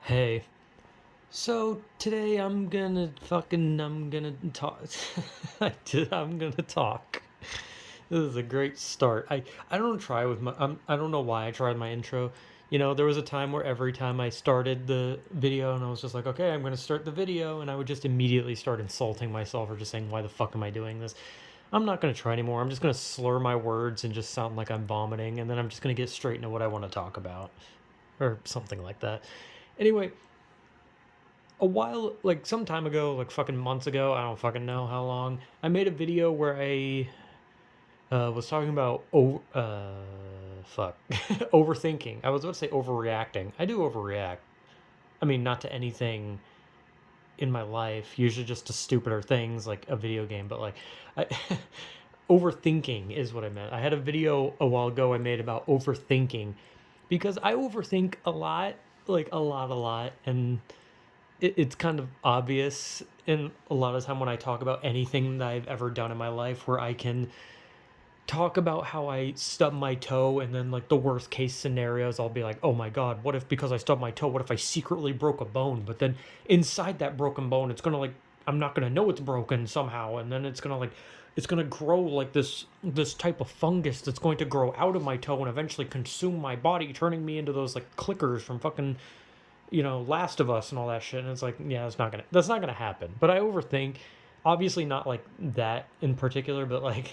Hey, so today I'm gonna talk. I'm gonna talk. This is a great start. I don't try with my I don't know why I tried my intro. There was a time where every time I started the video and I was just like, okay, I'm gonna start the video, and I would just immediately start insulting myself or just saying, why the fuck am I doing this? I'm not gonna try anymore. I'm just gonna slur my words and just sound like I'm vomiting, and then I'm just gonna get straight into what I want to talk about or something like that. Anyway, like some time ago, like fucking months ago, I don't fucking know how long, I made a video where I was talking about overthinking. I was about to say overreacting. I do overreact. I mean, not to anything in my life, usually just to stupider things like a video game, but like I, overthinking is what I meant. I had a video a while ago I made about overthinking because I overthink a lot, like a lot, and it's kind of obvious in a lot of time when I talk about anything that I've ever done in my life, where I can talk about how I stubbed my toe, and then like the worst case scenarios, I'll be like, oh my god, what if because I stubbed my toe, what if I secretly broke a bone? But then inside that broken bone, it's gonna like I'm not gonna know it's broken somehow, and then it's gonna grow like this type of fungus that's going to grow out of my toe and eventually consume my body, turning me into those like clickers from fucking Last of Us and all that shit. And it's like, yeah, that's not gonna happen. But I overthink, obviously not like that in particular, but like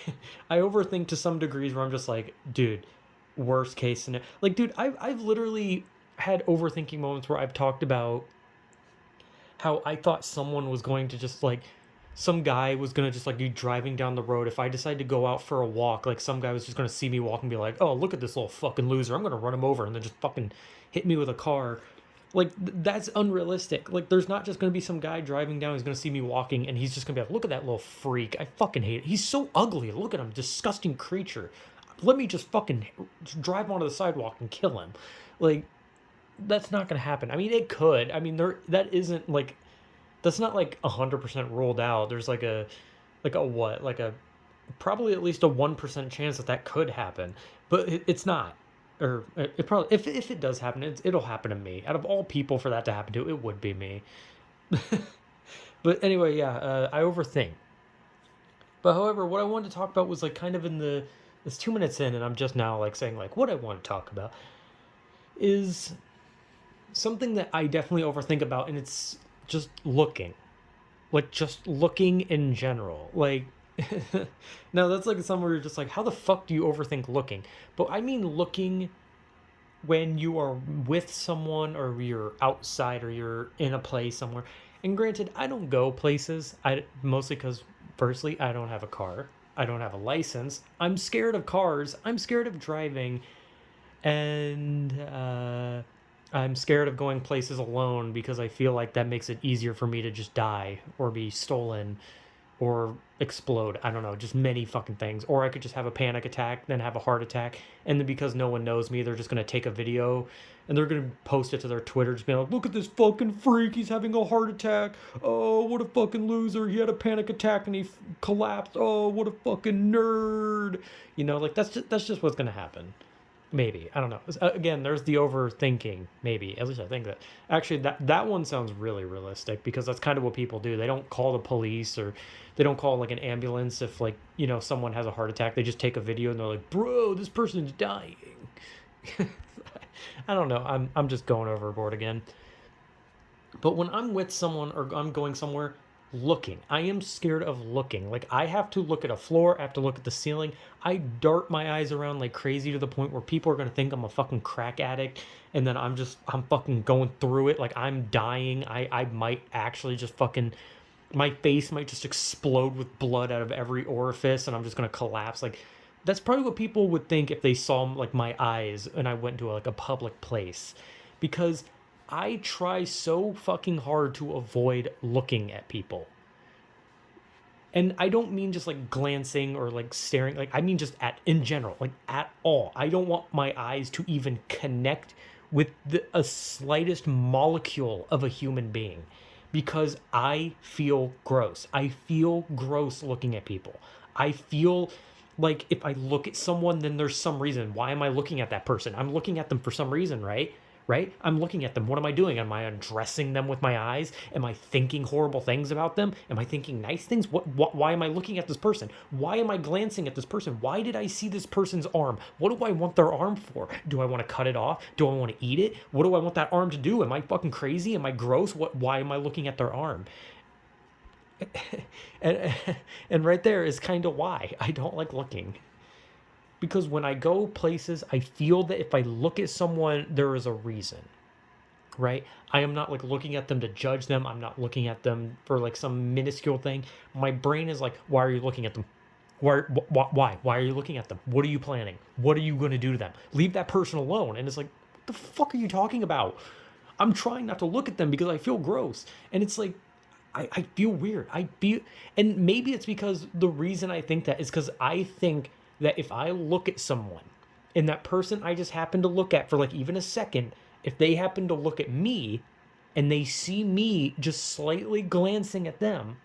I overthink to some degrees where I'm just like, dude, worst case scenario. Like, dude, I've literally had overthinking moments where I've talked about how I thought someone was going to just like some guy was gonna just like be driving down the road. If I decided to go out for a walk, like some guy was just gonna see me walk and be like, oh, look at this little fucking loser, I'm gonna run him over, and then just fucking hit me with a car. Like that's unrealistic. Like there's not just gonna be some guy driving down who's gonna see me walking and he's just gonna be like, look at that little freak, I fucking hate it, he's so ugly, look at him, disgusting creature, let me just fucking drive onto the sidewalk and kill him. Like that's not gonna happen. I mean, it could. I mean, there that isn't like that's not like 100% ruled out. There's like a what, like a probably at least a 1% chance that that could happen, but it's not. Or it probably, if it does happen, it'll happen to me. Out of all people for that to happen to, it would be me. But anyway, yeah, I overthink. But however, what I wanted to talk about was like kind of in the it's 2 minutes in, and I'm just now like saying like what I want to talk about is something that I definitely overthink about, and it's just looking, like just looking in general. Like now that's like somewhere you're just like, how the fuck do you overthink looking? But I mean looking when you are with someone or you're outside or you're in a place somewhere. And granted, I don't go places. I mostly because firstly, I don't have a car. I don't have a license. I'm scared of cars. I'm scared of driving, and I'm scared of going places alone because I feel like that makes it easier for me to just die or be stolen or explode. I don't know, just many fucking things. Or I could just have a panic attack, then have a heart attack, and then because no one knows me, they're just gonna take a video and they're gonna post it to their Twitter, just being like, "Look at this fucking freak! He's having a heart attack. Oh, what a fucking loser! He had a panic attack and he collapsed. Oh, what a fucking nerd!" Like that's just what's gonna happen. Maybe, I don't know. Again, there's the overthinking. Maybe, at least I think that. Actually, that one sounds really realistic because that's kind of what people do. They don't call the police, or they don't call like an ambulance if like someone has a heart attack. They just take a video and they're like, "Bro, this person's dying." I don't know. I'm just going overboard again. But when I'm with someone or I'm going somewhere, looking, I am scared of looking. Like I have to look at a floor, I have to look at the ceiling. I dart my eyes around like crazy to the point where people are gonna think I'm a fucking crack addict, and then I'm fucking going through it like I'm dying. I might actually just fucking my face might just explode with blood out of every orifice and I'm just gonna collapse. Like that's probably what people would think if they saw like my eyes and I went to like a public place, because I try so fucking hard to avoid looking at people. And I don't mean just like glancing or like staring, like I mean just at in general, like at all. I don't want my eyes to even connect with a slightest molecule of a human being, because I feel gross. I feel gross looking at people. I feel like if I look at someone, then there's some reason. Why am I looking at that person? I'm looking at them for some reason, right? right? I'm looking at them. What am I doing? Am I undressing them with my eyes? Am I thinking horrible things about them? Am I thinking nice things? Why am I looking at this person? Why am I glancing at this person? Why did I see this person's arm? What do I want their arm for? Do I want to cut it off? Do I want to eat it? What do I want that arm to do? Am I fucking crazy? Am I gross? Why am I looking at their arm? and, and right there is kind of why I don't like looking. Because when I go places, I feel that if I look at someone, there is a reason, right? I am not like looking at them to judge them. I'm not looking at them for like some minuscule thing. My brain is like, why are you looking at them? Why are you looking at them? What are you planning? What are you going to do to them? Leave that person alone. And it's like, what the fuck are you talking about? I'm trying not to look at them because I feel gross. And it's like, I feel weird. And maybe it's because the reason I think that is because I think that if I look at someone and that person I just happen to look at for like even a second, if they happen to look at me and they see me just slightly glancing at them,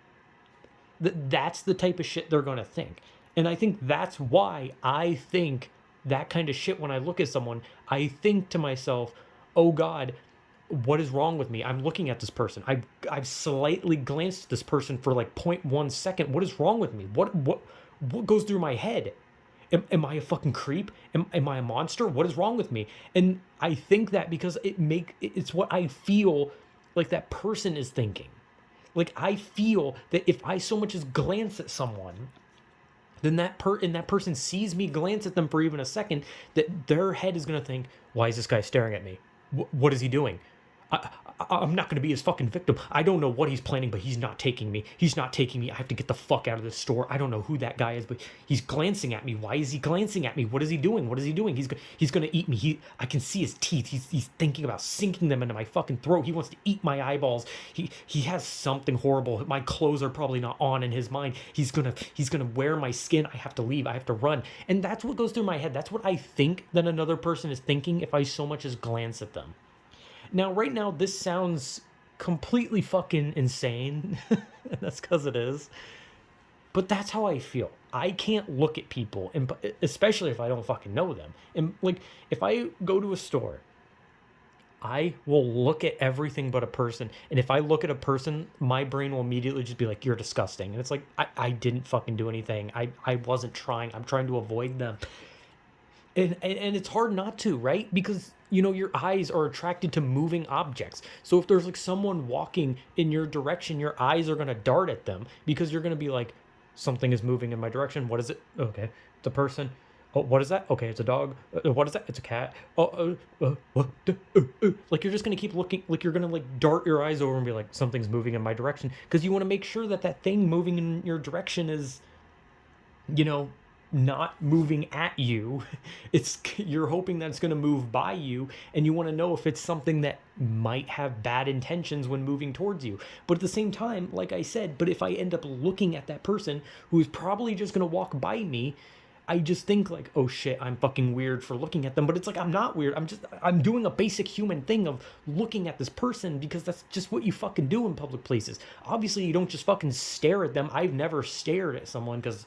that's the type of shit they're going to think. And I think that's why I think that kind of shit when I look at someone. I think to myself, oh God, what is wrong with me? I'm looking at this person. I've slightly glanced at this person for like 0.1 second. What is wrong with me? What goes through my head? Am I a fucking creep? Am I a monster? What is wrong with me? And I think that because it's what I feel like that person is thinking. Like I feel that if I so much as glance at someone, then that person sees me glance at them for even a second, that their head is gonna think, why is this guy staring at me? What is he doing? I'm not going to be his fucking victim. I don't know what he's planning, but he's not taking me. He's not taking me. I have to get the fuck out of this store. I don't know who that guy is, but he's glancing at me. Why is he glancing at me? What is he doing? What is he doing? He's going to eat me. I can see his teeth. He's thinking about sinking them into my fucking throat. He wants to eat my eyeballs. He has something horrible. My clothes are probably not on in his mind. He's going to wear my skin. I have to leave. I have to run. And that's what goes through my head. That's what I think that another person is thinking if I so much as glance at them. Now, right now, this sounds completely fucking insane, and that's because it is, but that's how I feel. I can't look at people, and especially if I don't fucking know them. And, like, if I go to a store, I will look at everything but a person, and if I look at a person, my brain will immediately just be like, you're disgusting. And it's like, I didn't fucking do anything. I wasn't trying. I'm trying to avoid them. And it's hard not to, right? Because, you know, your eyes are attracted to moving objects. So if there's like someone walking in your direction, your eyes are going to dart at them because you're going to be like, something is moving in my direction. What is it? Okay, it's a person. Oh, what is that? Okay, it's a dog. What is that? It's a cat. What? Like you're just going to keep looking, like you're going to like dart your eyes over and be like, something's moving in my direction. Because you want to make sure that that thing moving in your direction is, you know, not moving at you. You're hoping that it's going to move by you, and you want to know if it's something that might have bad intentions when moving towards you. But at the same time, like I said, but if I end up looking at that person who is probably just going to walk by me, I just think like, oh shit, I'm fucking weird for looking at them. But it's like, I'm not weird. I'm doing a basic human thing of looking at this person because that's just what you fucking do in public places. Obviously, you don't just fucking stare at them. I've never stared at someone because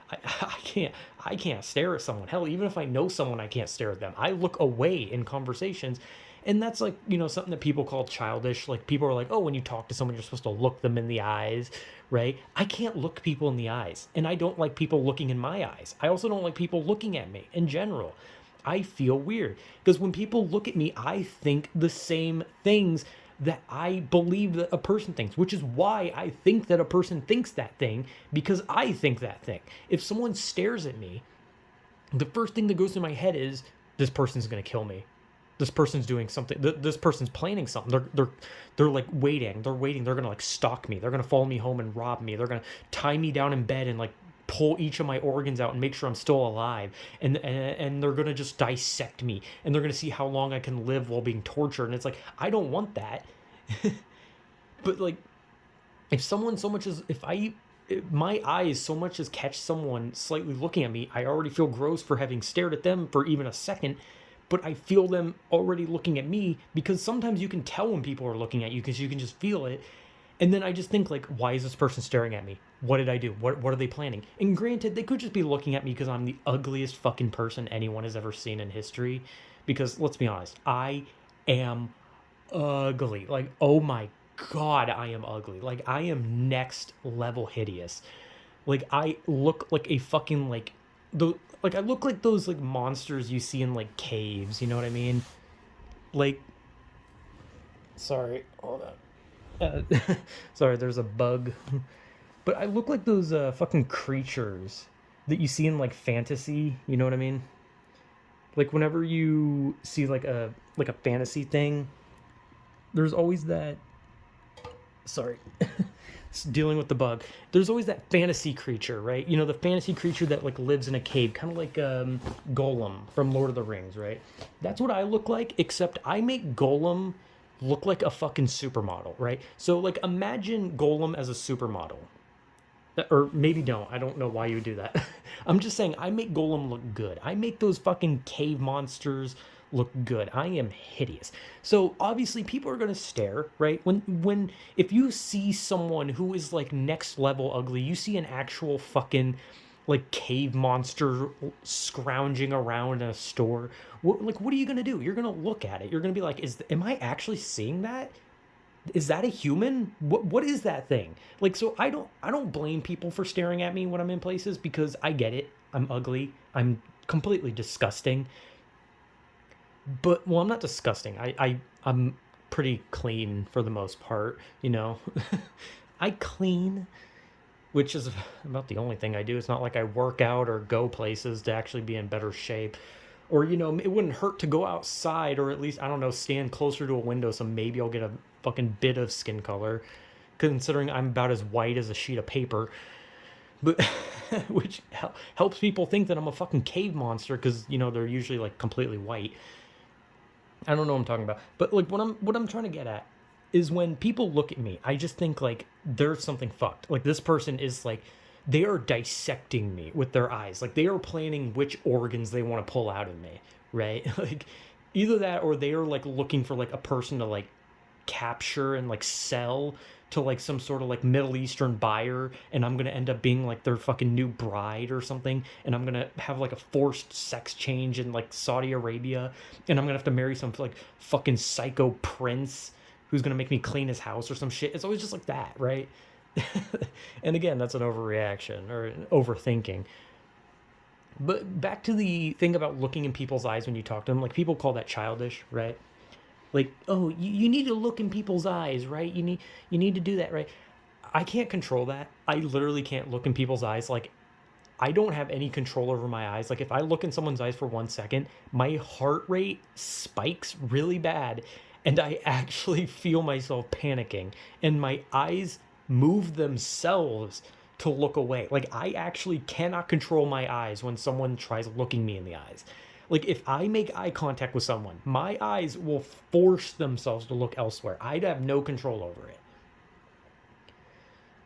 I can't stare at someone. Hell, even if I know someone, I can't stare at them. I look away in conversations. And that's like, you know, something that people call childish. Like people are like, oh, when you talk to someone, you're supposed to look them in the eyes, right? I can't look people in the eyes. And I don't like people looking in my eyes. I also don't like people looking at me in general. I feel weird because when people look at me, I think the same things that I believe that a person thinks, which is why I think that a person thinks that thing, because I think that thing. If someone stares at me, the first thing that goes through my head is, this person's going to kill me. This person's doing something. This person's planning something. They're like waiting. They're waiting. They're going to like stalk me. They're going to follow me home and rob me. They're going to tie me down in bed and like pull each of my organs out and make sure I'm still alive. And they're going to just dissect me. And they're going to see how long I can live while being tortured. And it's like, I don't want that. But like, if someone so much as, my eyes so much as catch someone slightly looking at me, I already feel gross for having stared at them for even a second. But I feel them already looking at me because sometimes you can tell when people are looking at you because you can just feel it. And then I just think like, why is this person staring at me? What did I do? What are they planning? And granted, they could just be looking at me because I'm the ugliest fucking person anyone has ever seen in history. Because let's be honest, I am ugly. Like, oh my god, I am ugly. Like, I am next level hideous. Like, I look like a fucking the like I look like those like monsters you see in like caves. You know what I mean? Like, sorry, hold on. Sorry, there's a bug. But I look like those fucking creatures that you see in like fantasy. You know what I mean? Like whenever you see like a fantasy thing, there's always that. Sorry, dealing with the bug. There's always that fantasy creature, right? You know, the fantasy creature that like lives in a cave, kind of like Golem from Lord of the Rings, right? That's what I look like, except I make Golem look like a fucking supermodel, right? So like imagine Golem as a supermodel. Or maybe don't. I don't know why you would do that. I'm just saying I make Golem look good. I make those fucking cave monsters look good. I am hideous. So obviously people are going to stare, right? When if you see someone who is like next level ugly, you see an actual fucking like cave monster scrounging around in a store. What are you going to do? You're going to look at it. You're going to be like, am I actually seeing that? Is that a human? What is that thing? Like, so I don't blame people for staring at me when I'm in places because I get it. I'm ugly. I'm completely disgusting. But well, I'm not disgusting. I'm pretty clean for the most part, you know. I clean, which is about the only thing I do. It's not like I work out or go places to actually be in better shape. Or, you know, it wouldn't hurt to go outside or at least, I don't know, stand closer to a window so maybe I'll get a fucking bit of skin color, considering I'm about as white as a sheet of paper. But, which helps people think that I'm a fucking cave monster because, you know, they're usually like completely white. I don't know what I'm talking about. But like what I'm trying to get at is when people look at me, I just think like there's something fucked. Like this person is like they are dissecting me with their eyes. Like they are planning which organs they want to pull out of me, right? Like either that or they are like looking for like a person to like capture and like sell to like some sort of like Middle Eastern buyer, and I'm gonna end up being like their fucking new bride or something, and I'm gonna have like a forced sex change in like Saudi Arabia, and I'm gonna have to marry some like fucking psycho prince who's gonna make me clean his house or some shit. It's always just like that, right? And again, that's an overreaction or an overthinking. But back to the thing about looking in people's eyes when you talk to them, like people call that childish, right? Like, oh, you need to look in people's eyes, right? You need to do that, right? I can't control that. I literally can't look in people's eyes. Like, I don't have any control over my eyes. Like, if I look in someone's eyes for 1 second, my heart rate spikes really bad, and I actually feel myself panicking, and my eyes move themselves to look away. Like, I actually cannot control my eyes when someone tries looking me in the eyes. Like, if I make eye contact with someone, my eyes will force themselves to look elsewhere. I'd have no control over it.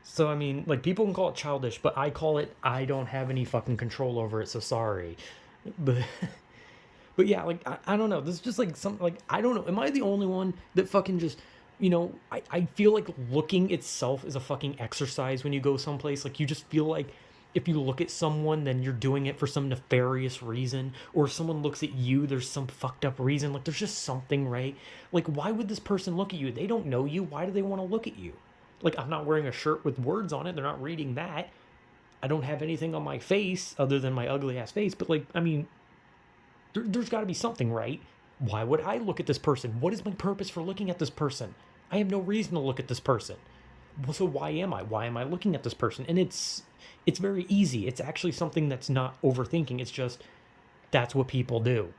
So, I mean, like, people can call it childish, but I call it, I don't have any fucking control over it, so sorry. But, but yeah, like, I don't know. This is just like something, like, I don't know. Am I the only one that fucking just, I feel like looking itself is a fucking exercise when you go someplace. Like, you just feel like if you look at someone, then you're doing it for some nefarious reason. Or if someone looks at you, there's some fucked up reason. Like, there's just something, right? Like, why would this person look at you? They don't know you. Why do they want to look at you? Like, I'm not wearing a shirt with words on it. They're not reading that. I don't have anything on my face other than my ugly ass face. But, like, I mean, there's got to be something, right? Why would I look at this person? What is my purpose for looking at this person? I have no reason to look at this person. Well, so why am I? Why am I looking at this person? And it's very easy. It's actually something that's not overthinking. It's just that's what people do.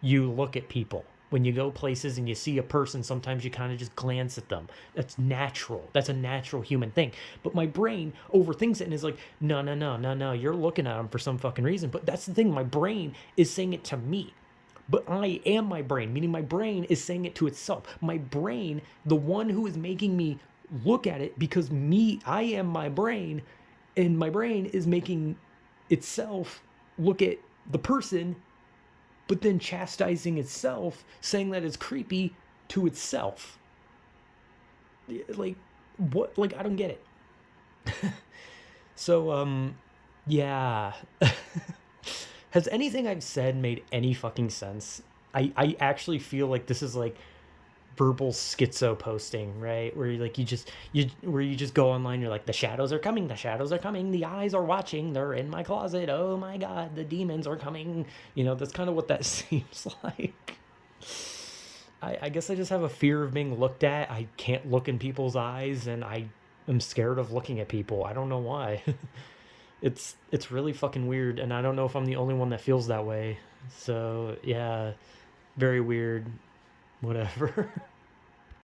You look at people. When you go places and you see a person, sometimes you kind of just glance at them. That's natural. That's a natural human thing. But my brain overthinks it and is like, no, no, no, no, no. You're looking at them for some fucking reason. But that's the thing. My brain is saying it to me. But I am my brain, meaning my brain is saying it to itself. My brain, the one who is making me look at it, because I am my brain, and my brain is making itself look at the person, but then chastising itself, saying that it's creepy to itself. Like, what? Like, I don't get it. So, yeah. Has anything I've said made any fucking sense? I actually feel like this is like verbal schizo posting, right? Where you just go online, you're like, the shadows are coming, the shadows are coming, the eyes are watching, they're in my closet, oh my god, the demons are coming. That's kind of what that seems like. I guess I just have a fear of being looked at. I can't look in people's eyes, and I am scared of looking at people. I don't know why. It's really fucking weird, and I don't know if I'm the only one that feels that way. So yeah, very weird. Whatever.